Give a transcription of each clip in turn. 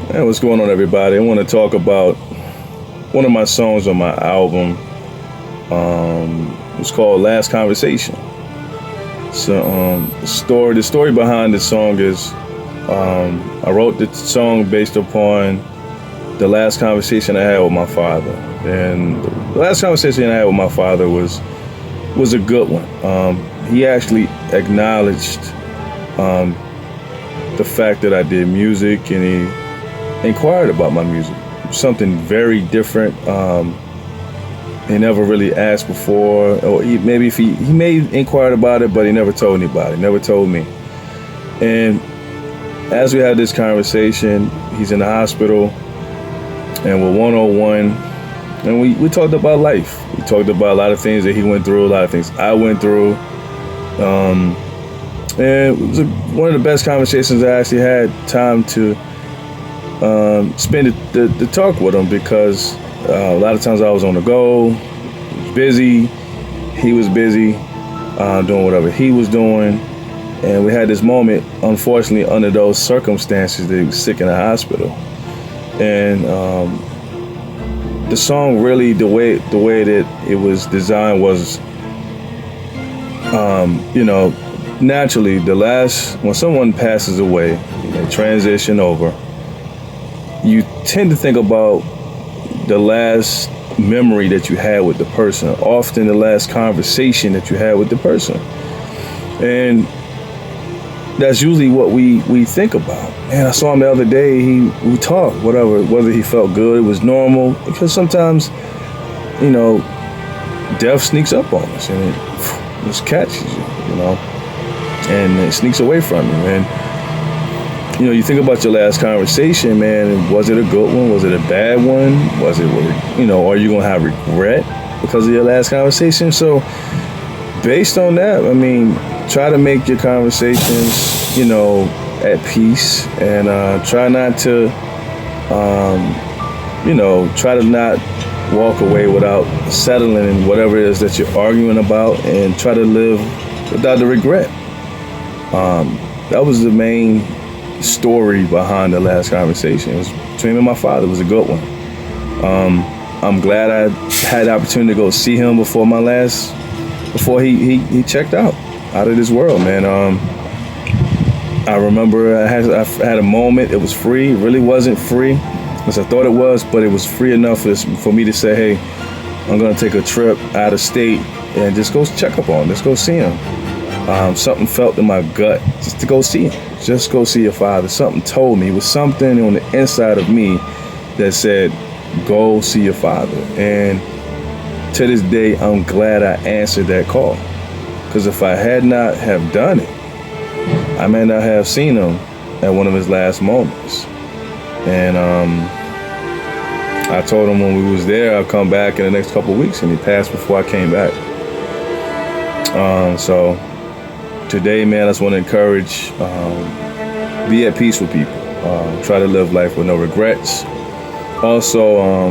Hey, what's going on, everybody? I want to talk about one of my songs on my album. It's called "Last Conversation." So, the story behind the song is, I wrote the song based upon the last conversation I had with my father, and the last conversation I had with my father was a good one. He actually acknowledged the fact that I did music, and he inquired about my music. Something very different. He never really asked before, or he may have inquired about it, but he never told anybody, never told me. And as we had this conversation, he's in the hospital, and we're one-on-one, and we talked about life. We talked about a lot of things that he went through, a lot of things I went through. And it was one of the best conversations I actually had time to spend the talk with him, because a lot of times I was on the go, busy, he was busy, doing whatever he was doing, and we had this moment, unfortunately, under those circumstances, that he was sick in the hospital. And the song really, the way that it was designed was, naturally, when someone passes away, they transition over, you tend to think about the last memory that you had with the person, often the last conversation that you had with the person. And that's usually what we think about. Man, I saw him the other day, we talked, whether he felt good, it was normal, because sometimes, death sneaks up on us, and it just catches you, and it sneaks away from you. And you think about your last conversation, man, and was it a good one? Was it a bad one? Are you going to have regret because of your last conversation? So based on that, try to make your conversations, at peace, and try not to, try to not walk away without settling in whatever it is that you're arguing about, and try to live without the regret. That was the main story behind the last conversation. It was between me and my father. It was a good one. I'm glad I had the opportunity to go see him before he checked out of this world, man. I remember I had a moment. It was free. It really wasn't free as I thought it was, but it was free enough for me to say, hey, I'm gonna take a trip out of state and just go check up on him. Just go see him. Something felt in my gut just to go see him. Just go see your father. Something told me. It was something on the inside of me that said, go see your father. And to this day, I'm glad I answered that call. Because if I had not have done it, I may not have seen him at one of his last moments. And I told him when we was there, I'll come back in the next couple of weeks, and he passed before I came back. So today, man, I just want to encourage, be at peace with people. Try to live life with no regrets. Also,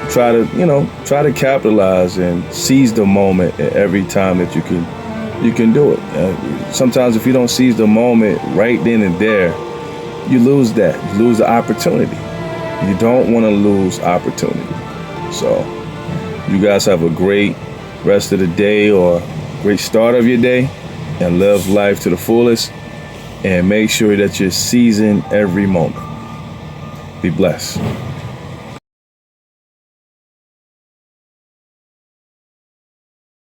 try to capitalize and seize the moment at every time that you can do it. Sometimes if you don't seize the moment right then and there, you lose that. You lose the opportunity. You don't want to lose opportunity. So you guys have a great rest of the day, or great start of your day, and live life to the fullest, and make sure that you're seizing every moment. Be blessed.